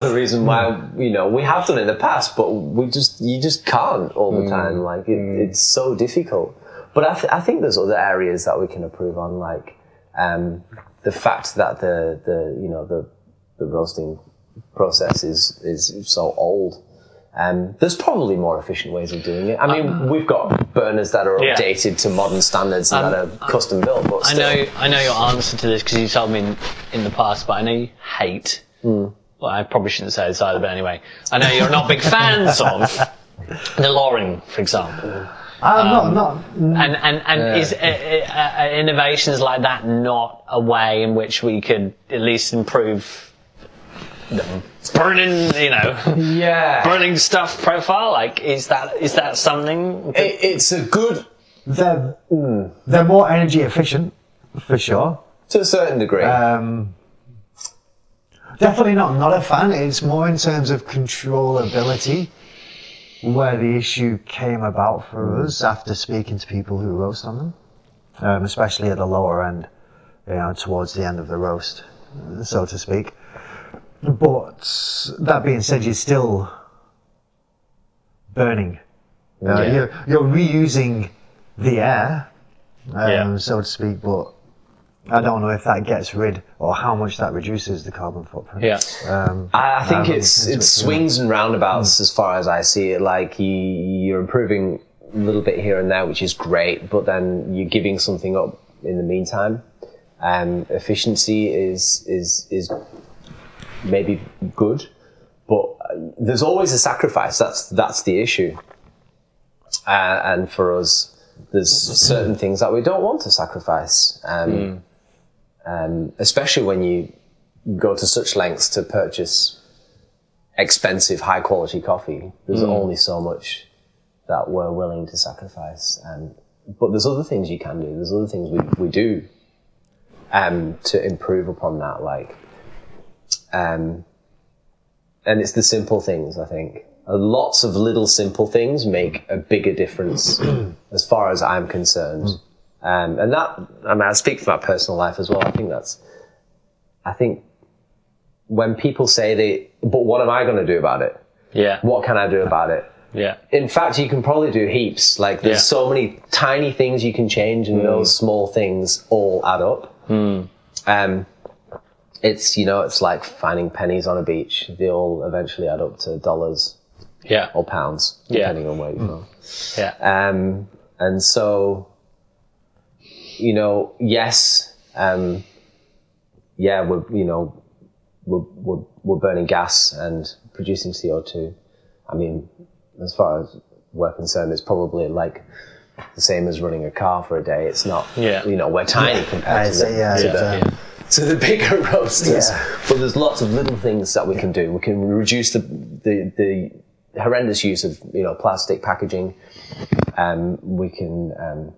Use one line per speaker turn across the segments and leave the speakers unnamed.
the reason why, you know, we have done it in the past, but you just can't all the time. Like, it's so difficult. But I think there's other areas that we can improve on, like the fact that the roasting process is so old. There's probably more efficient ways of doing it. I mean, we've got burners that are updated to modern standards and that are custom built. But still.
I know your answer to this because you told me in the past, but I know you hate. Well, I probably shouldn't say this either, but anyway, I know you're not big fans of the Loring, for example.
Not.
And is innovations like that not a way in which we could at least improve the burning, burning stuff profile? Like, is that something?
It's a good.
They're more energy efficient, for sure.
To a certain degree.
Definitely not a fan. It's more in terms of controllability where the issue came about for us after speaking to people who roast on them, especially at the lower end, towards the end of the roast, so to speak. But that being said, you're still burning. You're reusing the air, so to speak, but I don't know if that gets rid or how much that reduces the carbon footprint.
I think it swings and roundabouts as far as I see it. Like you're improving a little bit here and there, which is great, but then you're giving something up in the meantime. Efficiency is maybe good, but there's always a sacrifice. That's the issue. And for us, there's certain things that we don't want to sacrifice. Especially when you go to such lengths to purchase expensive, high-quality coffee. There's only so much that we're willing to sacrifice. But there's other things you can do. There's other things we do to improve upon that. Like, and it's the simple things, I think. Lots of little simple things make a bigger difference as far as I'm concerned. And that, I speak from my personal life as well. I think when people say but what am I going to do about it? Yeah. What can I do about it? Yeah. In fact, you can probably do heaps. Like there's so many tiny things you can change, and those small things all add up. It's, it's like finding pennies on a beach. They all eventually add up to dollars. Yeah. Or pounds, depending on where you're from. Yeah. And so, yes, we're burning gas and producing CO2. I mean, as far as we're concerned, it's probably like the same as running a car for a day. It's not, we're tiny compared to the bigger roasters. Yeah. But there's lots of little things that we can do. We can reduce the horrendous use of, plastic packaging. We can...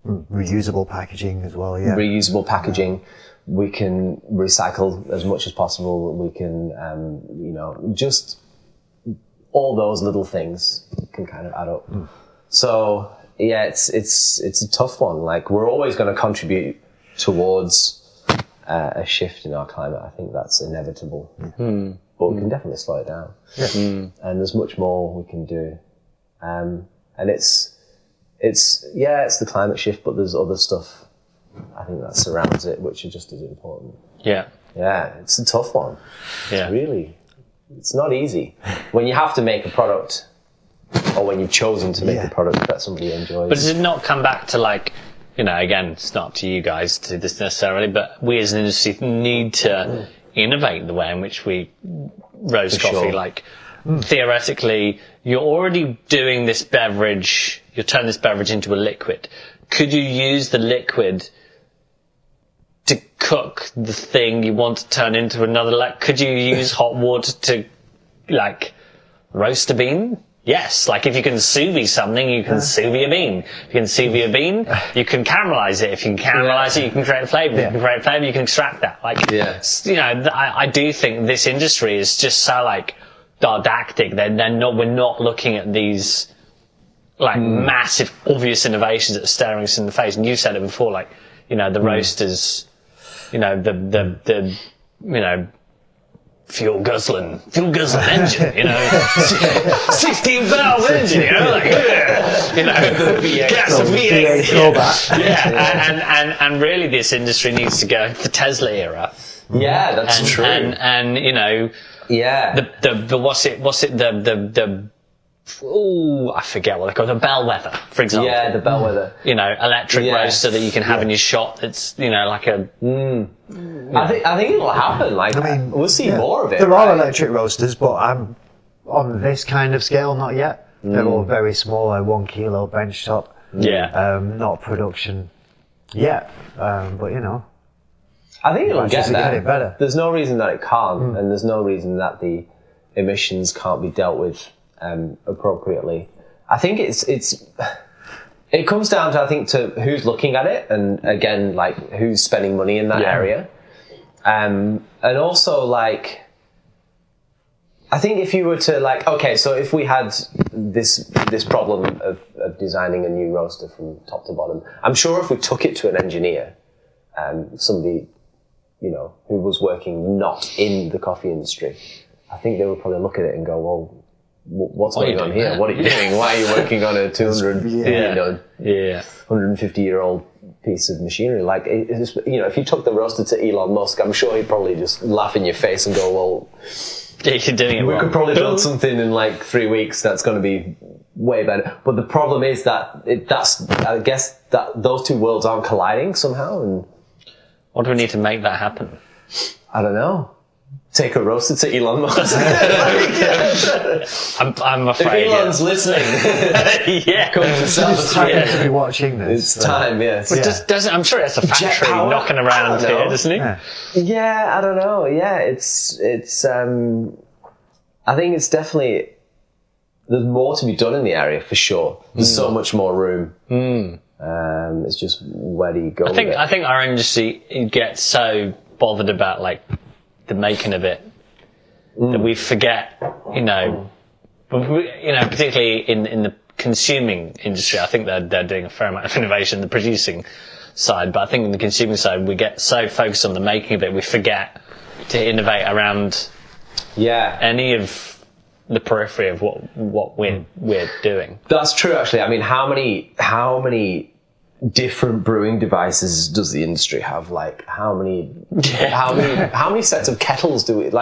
reusable packaging as well, yeah.
Reusable packaging. We can recycle as much as possible. We can, just all those little things can kind of add up. So, yeah, it's a tough one. Like, we're always going to contribute towards a shift in our climate. I think that's inevitable. But we can definitely slow it down. Yeah. And there's much more we can do. And it's the climate shift, but there's other stuff I think that surrounds it, which are just as important. Yeah. Yeah, it's a tough one. Yeah. It's not easy. When you have to make a product, or when you've chosen to make a product that somebody enjoys.
But does it not come back to again, it's not up to you guys to do this necessarily, but we as an industry need to innovate the way in which we roast coffee. Sure. Theoretically, you're already doing this beverage, you're turning this beverage into a liquid. Could you use the liquid to cook the thing you want to turn into another? Could you use hot water to, roast a bean? Yes. If you can sous vide something, you can sous vide a bean. If you can sous vide a bean, you can caramelize it. If you can caramelize it, you can create a flavor. If you can create a flavor, you can extract that. I do think this industry is just so, didactic. We're not looking at these massive obvious innovations that are staring us in the face. And you said it before, the roasters, the fuel guzzling engine, 16 valve engine, gas and V8. Yeah, and really this industry needs to go the Tesla era.
Yeah, that's true.
And the what's it I forget what they call it, the bellwether, for example.
Yeah, the bellwether.
Electric roaster that you can have in your shop. That's like a.
I think it'll happen. Like, we'll see more of it.
There are electric roasters, but I'm on this kind of scale, not yet. They're all very small, like 1 kilo bench top.
Yeah.
Not production yet, but
I think it'll get there.
Getting better.
There's no reason that it can't, and there's no reason that the emissions can't be dealt with appropriately. I think it comes down to who's looking at it, and again, like who's spending money in that area, and also like I think if you were to okay, so if we had this problem of designing a new roaster from top to bottom, I'm sure if we took it to an engineer, somebody who was working not in the coffee industry, I think they would probably look at it and go, well, what's going on here? What are you doing? Why are you working on a 150-year-old piece of machinery? Like, if you took the roaster to Elon Musk, I'm sure he'd probably just laugh in your face and go, well,
you're doing it
we
wrong.
could probably build something in like 3 weeks that's going to be way better. But the problem is that I guess that those two worlds aren't colliding somehow. And
what do we need to make that happen?
I don't know. Take a roaster to Elon Musk.
I'm afraid.
If Elon's listening, come to
It's time to be watching this.
It's time, yes.
But doesn't I'm sure it's a factory knocking around here, doesn't it?
Yeah, I don't know. Yeah, it's. I think it's definitely. There's more to be done in the area for sure. There's so much more room. It's just where do you go?
I think our industry gets so bothered about like the making of it that we forget, particularly in the consuming industry. I think they're doing a fair amount of innovation in the producing side, but I think in the consuming side we get so focused on the making of it, we forget to innovate around any of the periphery of what we're doing.
That's true, actually. I mean, how many different brewing devices does the industry have? Like, how many sets of kettles do we
it's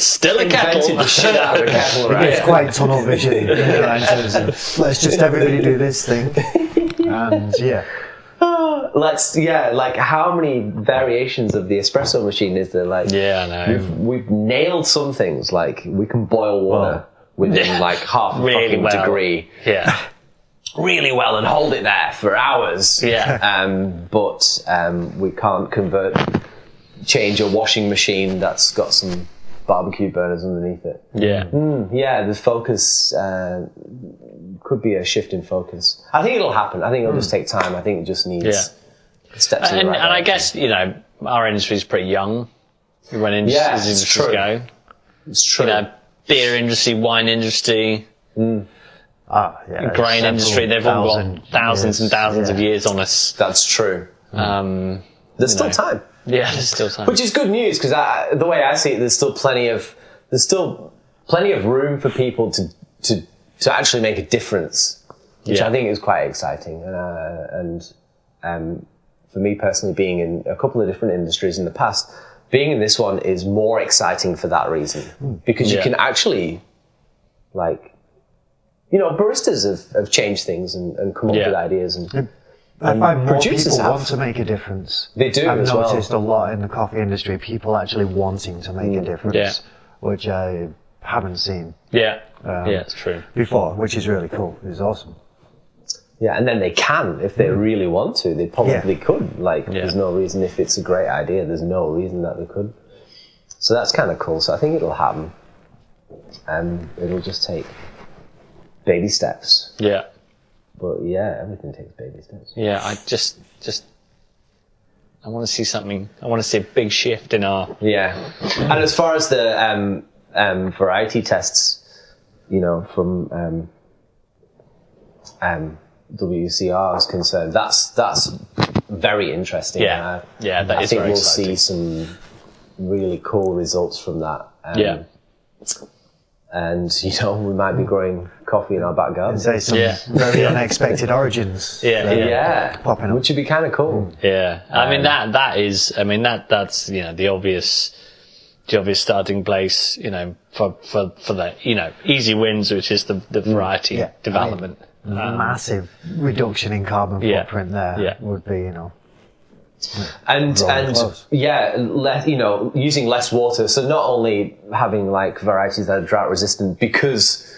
still a kettle.
Invented the shit out of a kettle, right?
It's quite tunnel vision. Let's just everybody do this thing, and
like how many variations of the espresso machine is there? Like,
I know.
We've nailed some things. Like, we can boil water within like half a fucking degree.
Yeah.
Really well and hold it there for hours. But we can't change a washing machine that's got some barbecue burners underneath it. The focus could be a shift in focus. I think it'll happen. I think it'll just take time. I think it just needs steps in the right
direction. I guess our industry is pretty young when industries go.
It's true.
Beer industry, wine industry. Grain industry, they've all got thousands and thousands of years on us.
That's true. There's still time.
Yeah, there's still time.
Which is good news, because the way I see it, there's still plenty of room for people to actually make a difference, which I think is quite exciting. And for me personally, being in a couple of different industries in the past, being in this one is more exciting for that reason, because you can actually baristas have changed things and come up with ideas. And
I find more
producers
people want to make a difference.
They do.
I've noticed a lot in the coffee industry, people actually wanting to make a difference, which I haven't seen.
It's true.
Before, which is really cool. It's awesome.
Yeah, and then they can, if they really want to. They probably could. There's no reason, if it's a great idea, there's no reason that they could. So that's kind of cool. So I think it'll happen. It'll just take baby steps.
Yeah.
But everything takes baby steps.
Yeah, I just I want to see something. I want to see a big shift in our...
Yeah. And as far as the variety tests, from WCR is concerned, that's very interesting.
That is very exciting.
I think we'll see some really cool results from that.
Yeah.
And, you know, we might be growing coffee in our back garden.
Say some very unexpected origins.
Yeah.
Popping up.
Which would be kind of cool.
Yeah. I mean, that's, you know, the obvious starting place, you know, for the, you know, easy wins, which is the variety development.
Massive reduction in carbon footprint there would be, you know.
And less, you know, using less water. So not only having like varieties that are drought resistant because,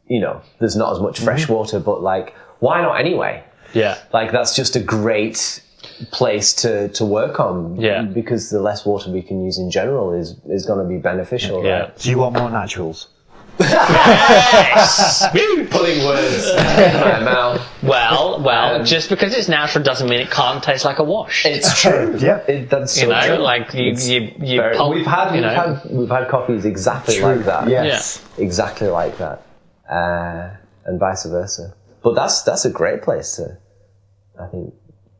you know, there's not as much fresh water, but like, why not anyway?
Yeah.
Like that's just a great place to work on.
Yeah.
Because the less water we can use in general is going to be beneficial.
Yeah.
Right?
Do you want more naturals?
Yes!
Putting words in my mouth.
Well, just because it's natural doesn't mean it can't taste like a wash.
It's true. That's so
you know,
true.
like you pulp,
we've had coffees exactly like that.
Yes.
Exactly like that. And vice versa. But that's a great place to, I think,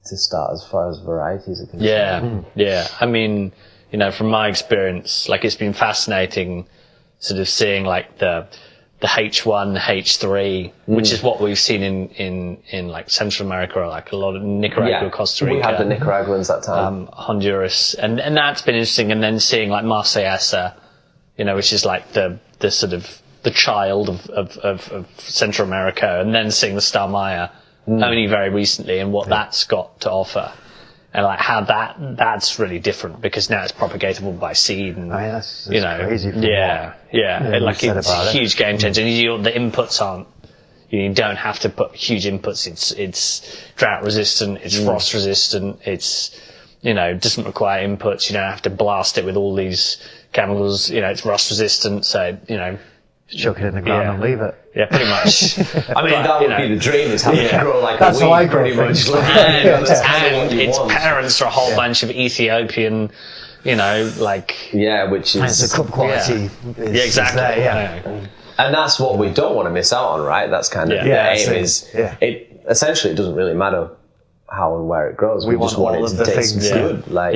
to start as far as varieties are concerned.
Yeah. I mean, you know, from my experience, like it's been fascinating sort of seeing like the H1, H3, which is what we've seen in like Central America, or like a lot of Nicaragua, Costa Rica.
We had the Nicaraguans that time.
Honduras. And that's been interesting. And then seeing like Marsellesa, you know, which is like the sort of the child of Central America, and then seeing the Star Maya only very recently, and what that's got to offer. And like how that's really different, because now it's propagatable by seed, and
that's
you know,
crazy.
Like it's a huge game changer. And the inputs aren't, you don't have to put huge inputs. It's drought resistant, it's frost resistant, it's, you know, doesn't require inputs. You don't have to blast it with all these chemicals. You know, it's rust resistant, so you know.
Chuck it in the ground and leave it.
Yeah, pretty much.
I mean, that would be the dream, is having it grow like
that's
a weed,
how I grow
pretty much.
And its parents are a whole bunch of Ethiopian, you know, like...
which is...
It's a cup quality.
Exactly.
There,
And that's what we don't want to miss out on, right? That's kind of the aim is... It essentially, it doesn't really matter how and where it grows. We just want it to taste good. Like,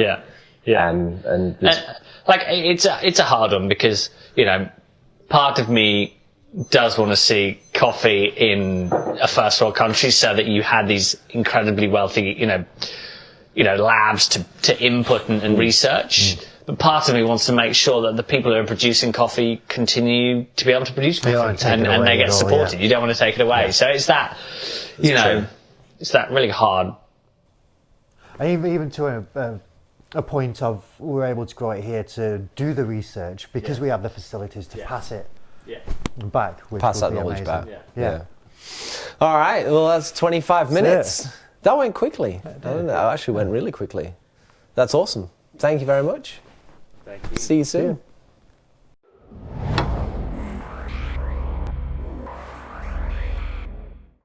And
like, it's a hard one, because, you know, part of me does want to see coffee in a first world country, so that you had these incredibly wealthy, you know, labs to input and research. But part of me wants to make sure that the people who are producing coffee continue to be able to produce coffee, and they get supported. You don't want to take it away. So it's that, you know, it's that really hard.
And even to a point of, we're able to grow it here to do the research, because we have the facilities to pass it back. Which
pass that
would be
knowledge
amazing.
back.
Yeah.
All right. Well, that's 25 minutes. That went quickly. I don't know. It actually went really quickly. That's awesome. Thank you very much.
Thank you.
See you soon.